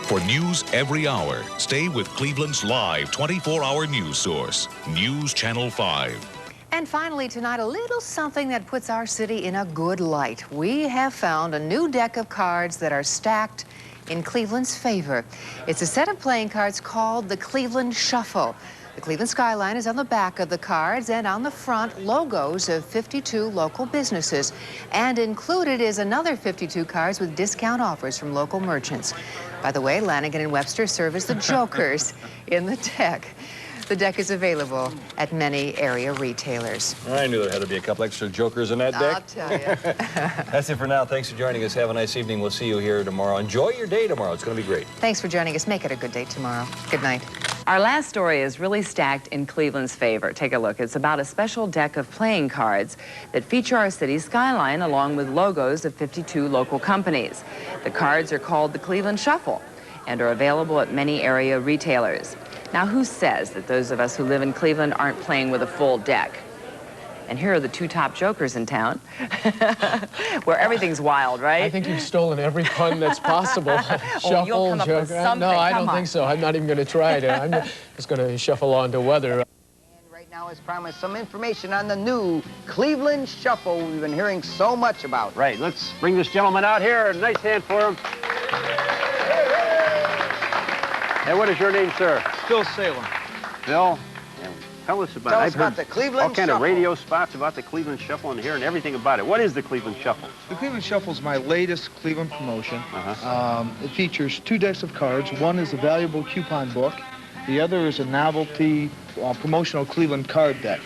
For news every hour, stay with Cleveland's live 24-hour news source, News Channel 5. And finally tonight, a little something that puts our city in a good light. We have found a new deck of cards that are stacked in Cleveland's favor. It's a set of playing cards called the Cleveland Shuffle. The Cleveland skyline is on the back of the cards, and on the front, logos of 52 local businesses. And included is another 52 cards with discount offers from local merchants. By the way, Lanigan and Webster serve as the jokers in the deck. The deck is available at many area retailers. I knew there had to be a couple extra jokers in that deck. I'll tell you. That's it for now. Thanks for joining us. Have a nice evening. We'll see you here tomorrow. Enjoy your day tomorrow. It's going to be great. Thanks for joining us. Make it a good day tomorrow. Good night. Our last story is really stacked in Cleveland's favor. Take a look. It's about a special deck of playing cards that feature our city's skyline along with logos of 52 local companies. The cards are called the Cleveland Shuffle and are available at many area retailers. Now, who says that those of us who live in Cleveland aren't playing with a full deck? And here are the two top jokers in town, where everything's wild, right? I think you've stolen every pun that's possible. Shuffle, you'll come up with something. No, I don't think so. I'm not even going to try it. I'm just going to shuffle on to weather. And right now, as promised, some information on the new Cleveland Shuffle we've been hearing so much about. Right, let's bring this gentleman out here. A nice hand for him. And what is your name, sir? Phil Salem. Phil, tell us about it. Tell us I've about heard the Cleveland all kind Shuffle. of radio spots about the Cleveland Shuffle and hearing everything about it. What is the Cleveland Shuffle? The Cleveland Shuffle is my latest Cleveland promotion. It features 2 decks of cards. One is a valuable coupon book. The other is a novelty promotional Cleveland card deck,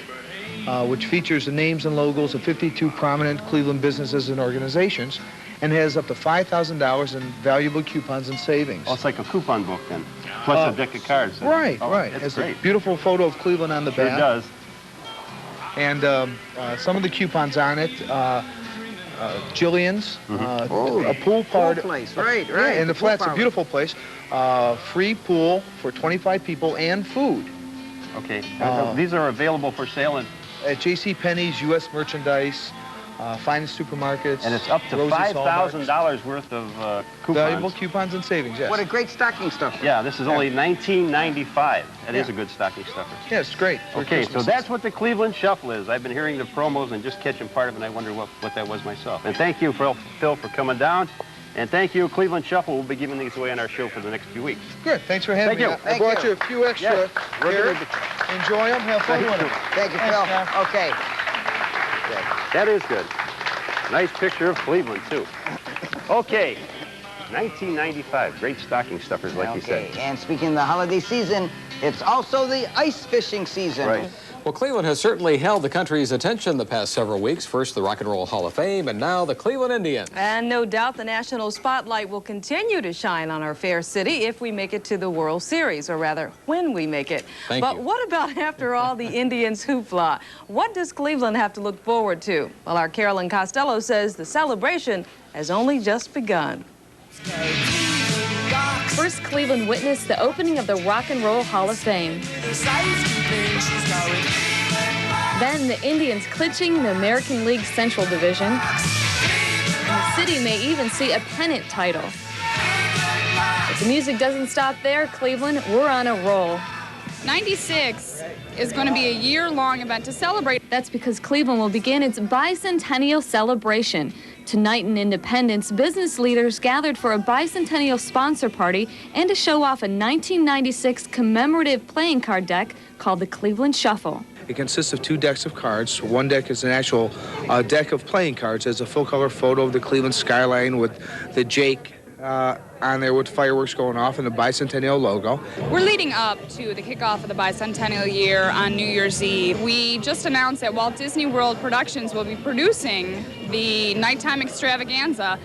which features the names and logos of 52 prominent Cleveland businesses and organizations, and has up to $5,000 in valuable coupons and savings. Oh, it's like a coupon book then, plus a deck of cards. Right, oh, right. That's Has great. a beautiful photo of Cleveland on the Sure back. does. And some of the coupons on it, Jillian's, a pool party. place, right. Yeah, and the flat's a parlor. beautiful place. Free pool for 25 people and food Okay, these are available for sale, at JCPenney's, U.S. Merchandise, finest supermarkets. and it's up to Rosie's Hallmarks. $5,000 worth of coupons. Valuable coupons and savings, yes. What a great stocking stuffer. Yeah, this is only $19.95. That is a good stocking stuffer. Yeah, it's great. for Okay, so Christmas. that's what the Cleveland Shuffle is. I've been hearing the promos and just catching part of it, and I wonder what that was myself. And thank you, Phil, for coming down. And thank you, Cleveland Shuffle. We'll be giving these away on our show for the next few weeks. Good. Thanks for having Thank me. you. I brought you a few extra Yes, we're here. gonna Enjoy them. Have fun Thank with you. them. Thank you, Thanks, Phil. Jeff. Okay. That is good. Nice picture of Cleveland, too. Okay, 1995. Great stocking stuffers, like you said. And speaking of the holiday season, it's also the ice fishing season. Right. Well, Cleveland has certainly held the country's attention the past several weeks. First, the Rock and Roll Hall of Fame, and now the Cleveland Indians. And no doubt the national spotlight will continue to shine on our fair city if we make it to the World Series, or rather, when we make it. Thank but you. what about after all the Indians hoopla? What does Cleveland have to look forward to? Well, our Carolyn Costello says the celebration has only just begun. First, Cleveland witnessed the opening of the Rock and Roll Hall of Fame. Then the Indians clinching the American League Central Division. And the city may even see a pennant title. But the music doesn't stop there, Cleveland. We're on a roll. 96 is going to be a year-long event to celebrate. That's because Cleveland will begin its bicentennial celebration. Tonight in Independence, business leaders gathered for a bicentennial sponsor party and to show off a 1996 commemorative playing card deck called the Cleveland Shuffle. It consists of 2 decks of cards. One deck is an actual deck of playing cards. There's a full-color photo of the Cleveland skyline with the Jake on there with fireworks going off and the bicentennial logo. We're leading up to the kickoff of the bicentennial year on New Year's Eve. We just announced that Walt Disney World Productions will be producing the nighttime extravaganza,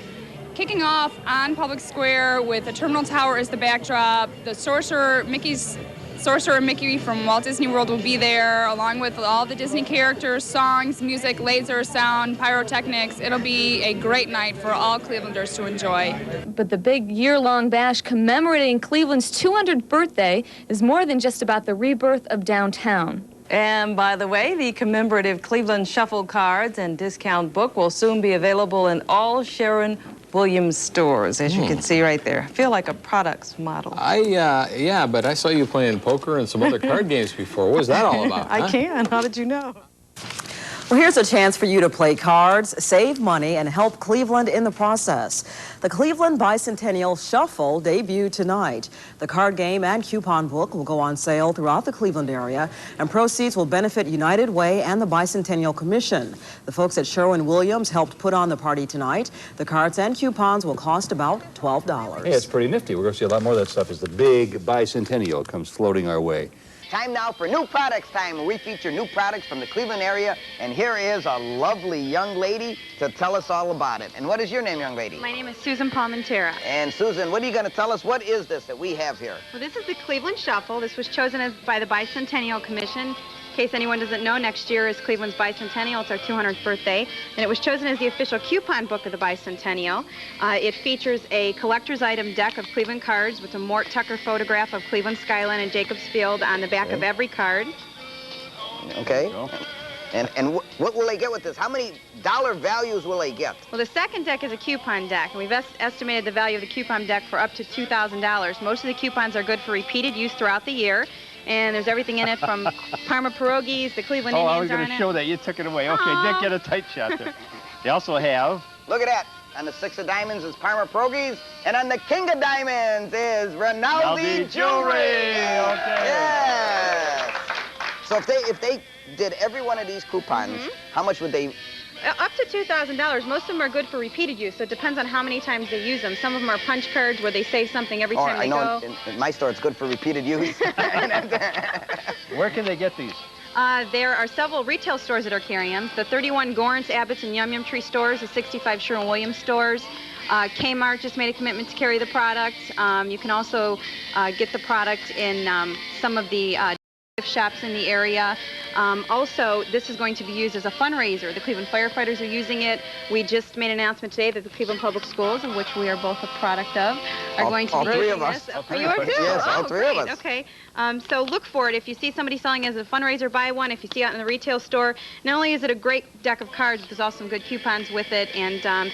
kicking off on Public Square with the Terminal Tower as the backdrop. The Sorcerer Mickey from Walt Disney World will be there, along with all the Disney characters, songs, music, laser, sound, pyrotechnics. It'll be a great night for all Clevelanders to enjoy. But the big year-long bash commemorating Cleveland's 200th birthday is more than just about the rebirth of downtown. And by the way, the commemorative Cleveland Shuffle cards and discount book will soon be available in all Sharon Williams Stores, as you can see right there. I feel like a products model. Yeah, but I saw you playing poker and some other card games before. What was that all about? I can. How did you know? Well, here's a chance for you to play cards, save money, and help Cleveland in the process. The Cleveland Bicentennial Shuffle debuted tonight. The card game and coupon book will go on sale throughout the Cleveland area, and proceeds will benefit United Way and the Bicentennial Commission. The folks at Sherwin-Williams helped put on the party tonight. The cards and coupons will cost about $12. Hey, it's pretty nifty. We're going to see a lot more of that stuff as the big Bicentennial comes floating our way. Time now for New Products Time, where we feature new products from the Cleveland area. And here is a lovely young lady to tell us all about it. And what is your name, young lady? My name is Susan Palmentera. And Susan, what are you going to tell us? What is this that we have here? Well, this is the Cleveland Shuffle. This was chosen by the Bicentennial Commission. In case anyone doesn't know, next year is Cleveland's Bicentennial. It's our 200th birthday. And it was chosen as the official coupon book of the Bicentennial. It features a collector's item deck of Cleveland cards with a Mort Tucker photograph of Cleveland Skyline and Jacobs Field on the back of every card. Okay. And what will they get with this? How many dollar values will they get? Well, the second deck is a coupon deck, and we've estimated the value of the coupon deck for up to $2,000. Most of the coupons are good for repeated use throughout the year. And there's everything in it from Parma pierogies, the Cleveland Indians. I was going to show that. You took it away. Okay, Dick, get a tight shot there. They also have... Look at that. On the 6 of diamonds is Parma pierogies, and on the King of diamonds is Rinaldi Jewelry. Okay. Yes. So if they did every one of these coupons, how much would they... Up to $2,000. Most of them are good for repeated use, so it depends on how many times they use them. Some of them are punch cards where they save something every time they go. I know in my store it's good for repeated use. Where can they get these? There are several retail stores that are carrying them. The 31 Gorence, Abbott's, and Yum Yum Tree stores, the 65 Sherwin-Williams stores. Kmart just made a commitment to carry the product. You can also get the product in some of the gift shops in the area. Also, this is going to be used as a fundraiser. The Cleveland firefighters are using it. We just made an announcement today that the Cleveland Public Schools, of which we are both a product of, are going to be using this. All You are too? Yes, all three of us. Okay. So look for it. If you see somebody selling it as a fundraiser, buy one. If you see it out in the retail store, not only is it a great deck of cards, but there's also some good coupons with it. And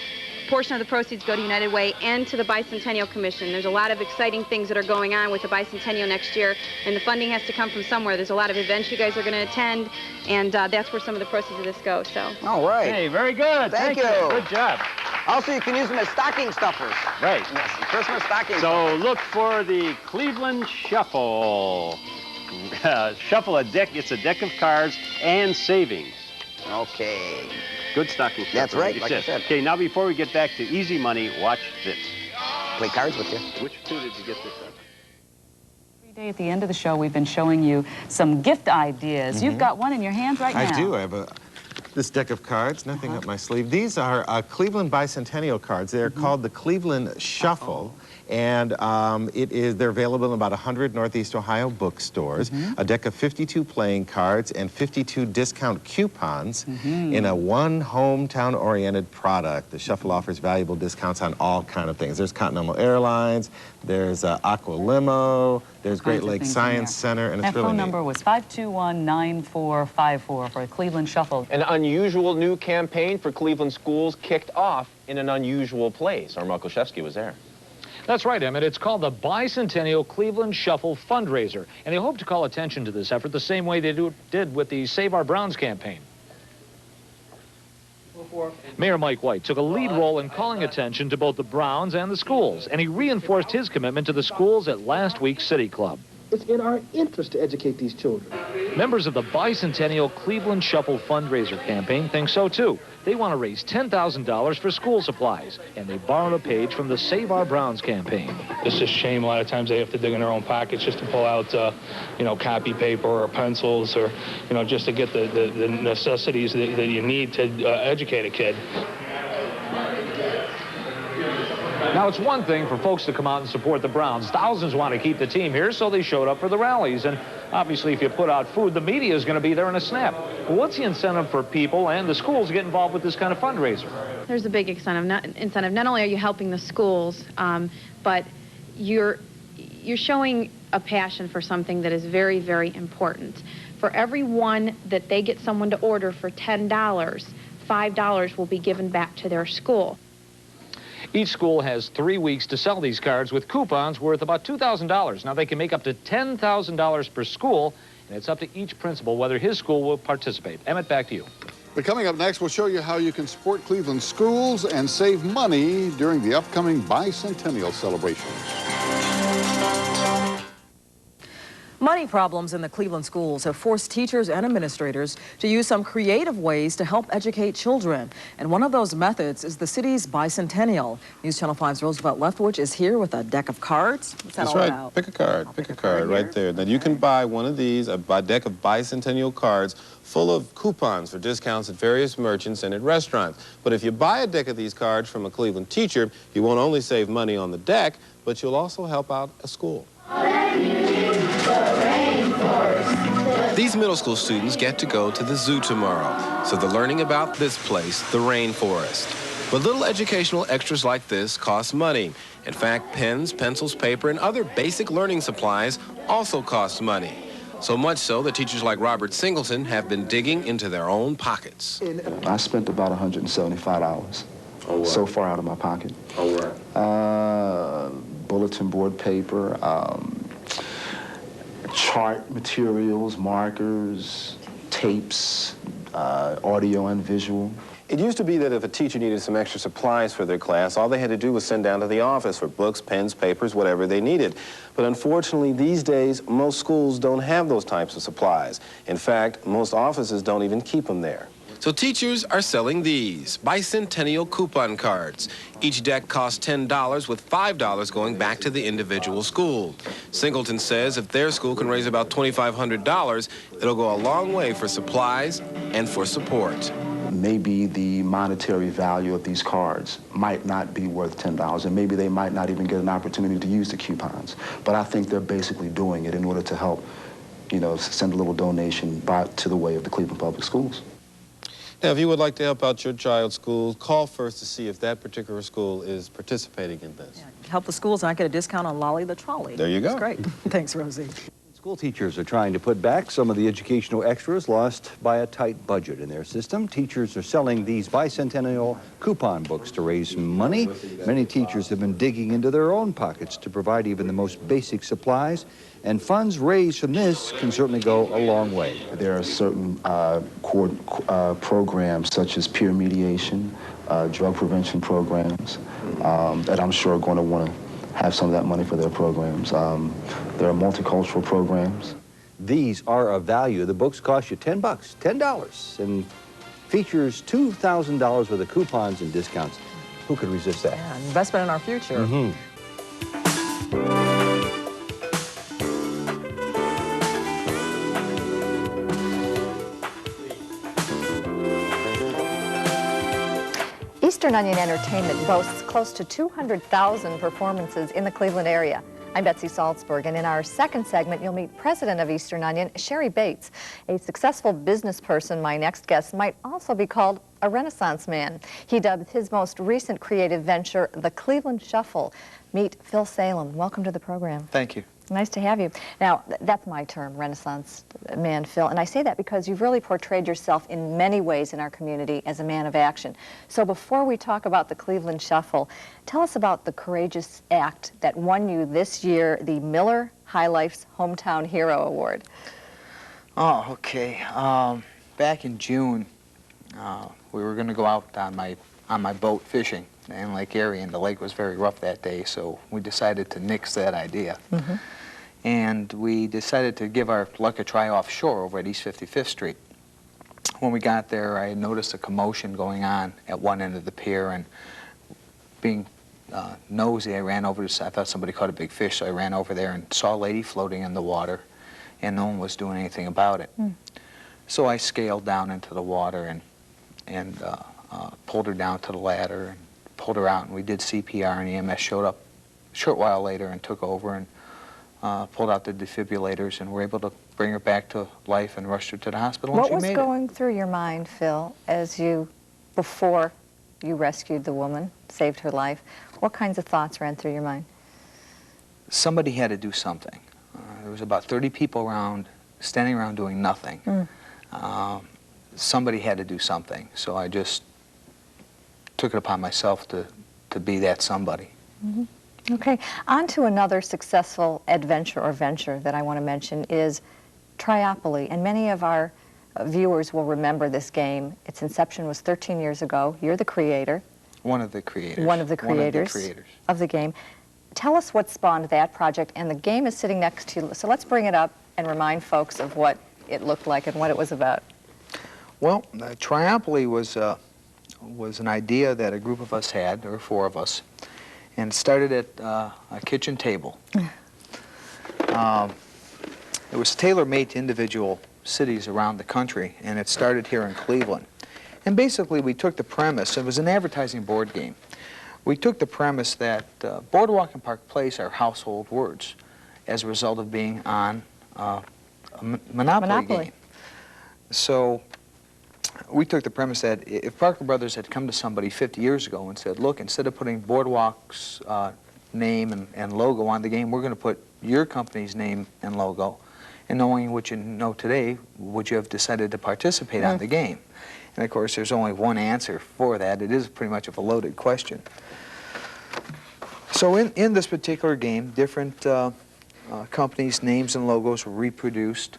portion of the proceeds go to United Way and to the Bicentennial Commission. There's a lot of exciting things that are going on with the Bicentennial next year, and the funding has to come from somewhere. There's a lot of events you guys are going to attend, and that's where some of the proceeds of this go. So. All right. Hey, very good. Thank you. Good job. Also, you can use them as stocking stuffers. Right. Yes, Christmas stocking So stuffers. look for the Cleveland Shuffle. Shuffle a deck. It's a deck of cards and savings. Okay. Good stocking stuffer. That's right, like I said. Okay, now before we get back to easy money, watch this. Play cards with you. Which two did you get this on? Every day at the end of the show, we've been showing you some gift ideas. You've got one in your hands right now. I do. I have this deck of cards, nothing up my sleeve. These are Cleveland Bicentennial cards. They're called the Cleveland Shuffle. And they're available in about 100 Northeast Ohio bookstores. A deck of 52 playing cards and 52 discount coupons in a one hometown-oriented product. The Shuffle offers valuable discounts on all kind of things. There's Continental Airlines, there's Aqua Limo, there's Great Lakes Science Center, and it's really phone neat. number was 521-9454 for the Cleveland Shuffle. An unusual new campaign for Cleveland schools kicked off in an unusual place. Our Mark Olszewski was there. That's right, Emmett. It's called the Bicentennial Cleveland Shuffle Fundraiser, and they hope to call attention to this effort the same way they did with the Save Our Browns campaign. Mayor Mike White took a lead role in calling attention to both the Browns and the schools, and he reinforced his commitment to the schools at last week's City Club. It's in our interest to educate these children. Members of the Bicentennial Cleveland Shuffle fundraiser campaign think so, too. They want to raise $10,000 for school supplies, and they borrowed a page from the Save Our Browns campaign. It's just a shame. A lot of times they have to dig in their own pockets just to pull out, copy paper or pencils or, just to get the necessities that you need to educate a kid. Now, it's one thing for folks to come out and support the Browns. Thousands want to keep the team here, so they showed up for the rallies. And obviously, if you put out food, the media is going to be there in a snap. But what's the incentive for people and the schools to get involved with this kind of fundraiser? There's a big incentive. Not only are you helping the schools, but you're showing a passion for something that is very, very important. For every one that they get someone to order for $10, $5 will be given back to their school. Each school has 3 weeks to sell these cards with coupons worth about $2,000. Now, they can make up to $10,000 per school, and it's up to each principal whether his school will participate. Emmett, back to you. But coming up next, we'll show you how you can support Cleveland schools and save money during the upcoming bicentennial celebrations. Money problems in the Cleveland schools have forced teachers and administrators to use some creative ways to help educate children. And one of those methods is the city's bicentennial. News Channel 5's Roosevelt Leftwich is here with a deck of cards. What's that That's all right. about? Pick a card. Pick a card right there. Now, you can buy one of these, a deck of bicentennial cards full of coupons for discounts at various merchants and at restaurants. But if you buy a deck of these cards from a Cleveland teacher, you won't only save money on the deck, but you'll also help out a school. These middle school students get to go to the zoo tomorrow, so they're learning about this place, the rainforest. But little educational extras like this cost money. In fact, pens, pencils, paper, and other basic learning supplies also cost money. So much so that teachers like Robert Singleton have been digging into their own pockets. I spent about $175 so far out of my pocket. Bulletin board paper, chart materials, markers, tapes, audio and visual. It used to be that if a teacher needed some extra supplies for their class, all they had to do was send down to the office for books, pens, papers, whatever they needed. But unfortunately, these days, most schools don't have those types of supplies. In fact, most offices don't even keep them there. So teachers are selling these bicentennial coupon cards. Each deck costs $10, with $5 going back to the individual school. Singleton says if their school can raise about $2,500, it'll go a long way for supplies and for support. Maybe the monetary value of these cards might not be worth $10, and maybe they might not even get an opportunity to use the coupons. But I think they're basically doing it in order to help, send a little donation to the way of the Cleveland Public Schools. Now, if you would like to help out your child's school, call first to see if that particular school is participating in this. Yeah, help the schools, and I get a discount on Lolly the Trolley. There you go. That's great. Thanks, Rosie. School teachers are trying to put back some of the educational extras lost by a tight budget in their system. Teachers are selling these bicentennial coupon books to raise money. Many teachers have been digging into their own pockets to provide even the most basic supplies, and funds raised from this can certainly go a long way. There are certain programs such as peer mediation, drug prevention programs that I'm sure are going to want to have some of that money for their programs. There are multicultural programs. These are of value. The books cost you $10, and features $2,000 worth of coupons and discounts. Who could resist that? Yeah, investment in our future. Mm-hmm. Eastern Onion Entertainment boasts close to 200,000 performances in the Cleveland area. I'm Betsy Salzberg, and in our second segment, you'll meet President of Eastern Onion, Sherry Bates. A successful business person, my next guest might also be called a Renaissance man. He dubbed his most recent creative venture the Cleveland Shuffle. Meet Phil Salem. Welcome to the program. Thank you. Nice to have you. Now, that's my term, Renaissance man, Phil, and I say that because you've really portrayed yourself in many ways in our community as a man of action. So before we talk about the Cleveland Shuffle, tell us about the courageous act that won you this year the Miller High Life's Hometown Hero Award. Oh, okay. Back in June, we were going to go out on my boat fishing in Lake Erie, and the lake was very rough that day, so we decided to nix that idea. Mm-hmm. And we decided to give our luck a try offshore over at East 55th Street. When we got there, I noticed a commotion going on at one end of the pier, and being nosy, I ran over to, I thought somebody caught a big fish, so I ran over there and saw a lady floating in the water, and no one was doing anything about it. Mm. So I scaled down into the water and pulled her down to the ladder and pulled her out, and we did CPR, and EMS showed up a short while later and took over and pulled out the defibrillators, and were able to bring her back to life and rushed her to the hospital. What was going through your mind, Phil, before you rescued the woman, saved her life? What kinds of thoughts ran through your mind? Somebody had to do something. There was about 30 people around, standing around doing nothing. Mm. Somebody had to do something, so I just took it upon myself to to be that somebody. Okay, on to another successful adventure or venture that I want to mention is Triopoly, and many of our viewers will remember this game. Its inception was 13 years ago. You're the creator. One of the creators. One of the creators of the game. Tell us what spawned that project, and the game is sitting next to you. So let's bring it up and remind folks of what it looked like and what it was about. Well, Triopoly was an idea that a group of us had, or 4 of us, and it started at a kitchen table. It was tailor-made to individual cities around the country, and it started here in Cleveland. And basically, we took the premise, it was an advertising board game. We took the premise that Boardwalk and Park Place are household words as a result of being on a Monopoly game. So we took the premise that if Parker Brothers had come to somebody 50 years ago and said, look, instead of putting Boardwalk's name and logo on the game, we're going to put your company's name and logo. And knowing what you know today, would you have decided to participate on the game? And of course, there's only one answer for that. It is pretty much of a loaded question. So in this particular game, different companies' names and logos were reproduced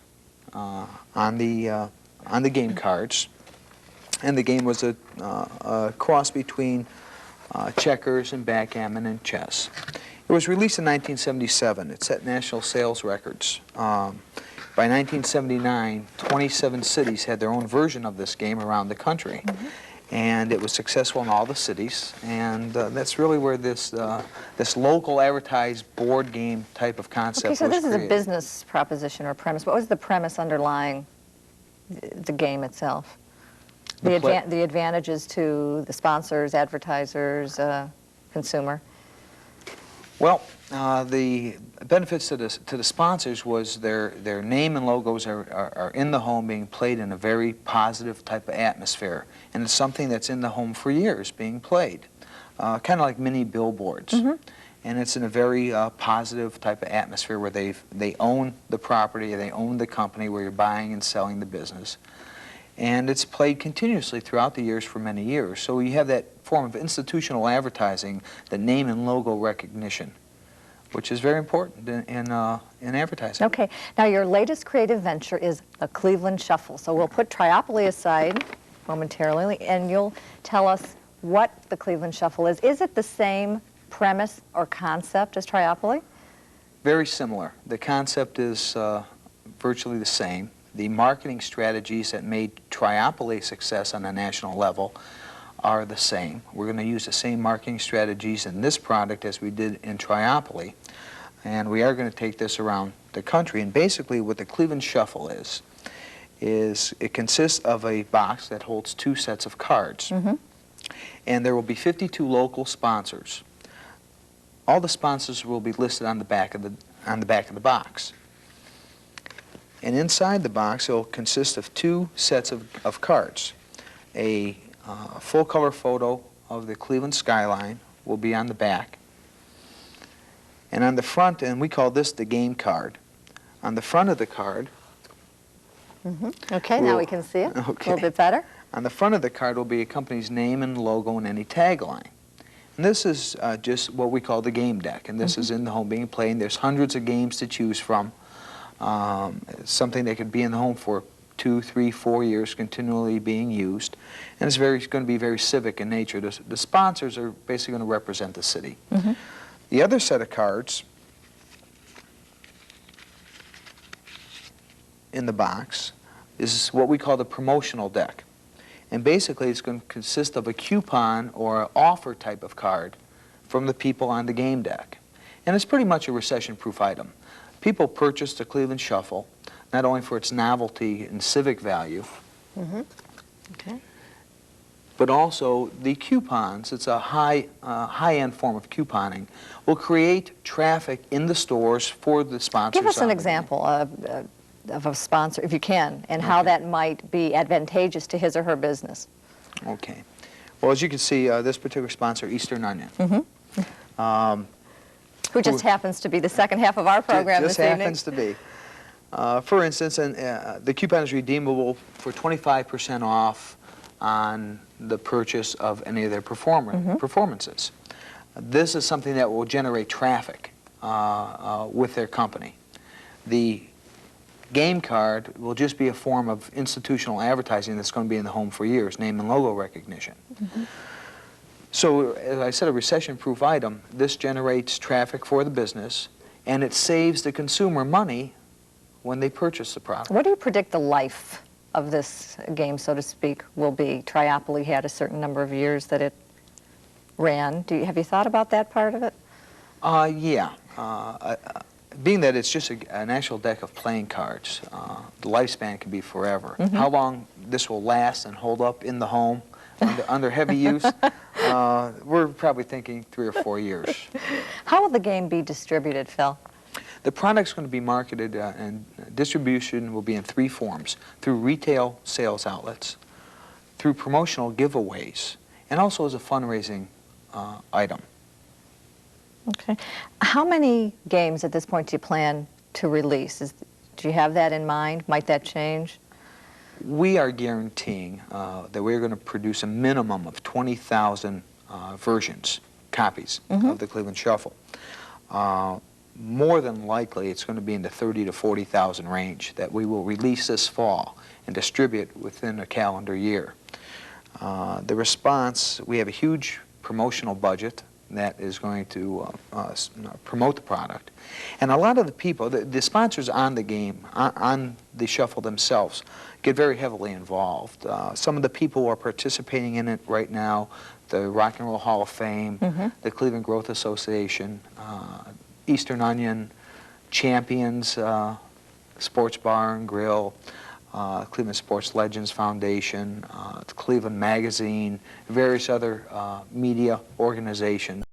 on the game cards. And the game was a cross between checkers and backgammon and chess. It was released in 1977. It set national sales records. By 1979, 27 cities had their own version of this game around the country. And it was successful in all the cities. And that's really where this local advertised board game type of concept was created. Okay, so this is a business proposition or premise. What was the premise underlying the game itself? The advantages to the sponsors, advertisers, consumer? Well, the benefits to the sponsors was their name and logos are in the home being played in a very positive type of atmosphere. And it's something that's in the home for years being played, kind of like mini billboards. And it's in a very positive type of atmosphere where they own the property, they own the company where you're buying and selling the business. And it's played continuously throughout the years for many years. So you have that form of institutional advertising, the name and logo recognition, which is very important in advertising. Okay. Now, your latest creative venture is the Cleveland Shuffle. So we'll put Triopoly aside momentarily, and you'll tell us what the Cleveland Shuffle is. Is it the same premise or concept as Triopoly? Very similar. The concept is virtually the same. The marketing strategies that made Triopoly a success on a national level are the same. We're going to use the same marketing strategies in this product as we did in Triopoly. And we are going to take this around the country. And basically what the Cleveland Shuffle is it consists of a box that holds 2 sets of cards. And there will be 52 local sponsors. All the sponsors will be listed on the back of the box. And inside the box, it will consist of 2 sets of cards. A full-color photo of the Cleveland skyline will be on the back. And on the front, and we call this the game card, on the front of the card... Okay, now we can see it a little bit better. On the front of the card will be a company's name and logo and any tagline. And this is just what we call the game deck, and this is in the home being played. And there's hundreds of games to choose from. Something that could be in the home for 2, 3, 4 years continually being used. And it's going to be very civic in nature. The sponsors are basically going to represent the city. The other set of cards in the box is what we call the promotional deck. And basically it's going to consist of a coupon or an offer type of card from the people on the game deck. And it's pretty much a recession-proof item. People purchase the Cleveland Shuffle not only for its novelty and civic value, but also the coupons. It's a high-end form of couponing. Will create traffic in the stores for the sponsors. Give us an example of a sponsor, if you can, and how that might be advantageous to his or her business. Okay. Well, as you can see, this particular sponsor, Eastern Onion. Who just happens to be the second half of our program this evening. Just happens to be. For instance, the coupon is redeemable for 25% off on the purchase of any of their performances. This is something that will generate traffic with their company. The game card will just be a form of institutional advertising that's going to be in the home for years, name and logo recognition. So, as I said, a recession-proof item, this generates traffic for the business, and it saves the consumer money when they purchase the product. What do you predict the life of this game, so to speak, will be? Triopoly had a certain number of years that it ran. Have you thought about that part of it? Yeah. Being that it's just an actual deck of playing cards, the lifespan can be forever. How long this will last and hold up in the home under heavy use, we're probably thinking 3 or 4 years. How will the game be distributed, Phil? The product's going to be marketed and distribution will be in 3 forms: through retail sales outlets, through promotional giveaways, and also as a fundraising item. Okay. How many games at this point do you plan to release? Do you have that in mind? Might that change? We are guaranteeing that we're going to produce a minimum of 20,000 copies of the Cleveland Shuffle. More than likely, it's going to be in the 30 to 40,000 range that we will release this fall and distribute within a calendar year. The response, we have a huge promotional budget that is going to promote the product. And a lot of the people, the sponsors on the game, on the Shuffle themselves, get very heavily involved. Some of the people who are participating in it right now, the Rock and Roll Hall of Fame, the Cleveland Growth Association, Eastern Onion, Champions Sports Bar and Grill, Cleveland Sports Legends Foundation, the Cleveland Magazine, various other media organizations.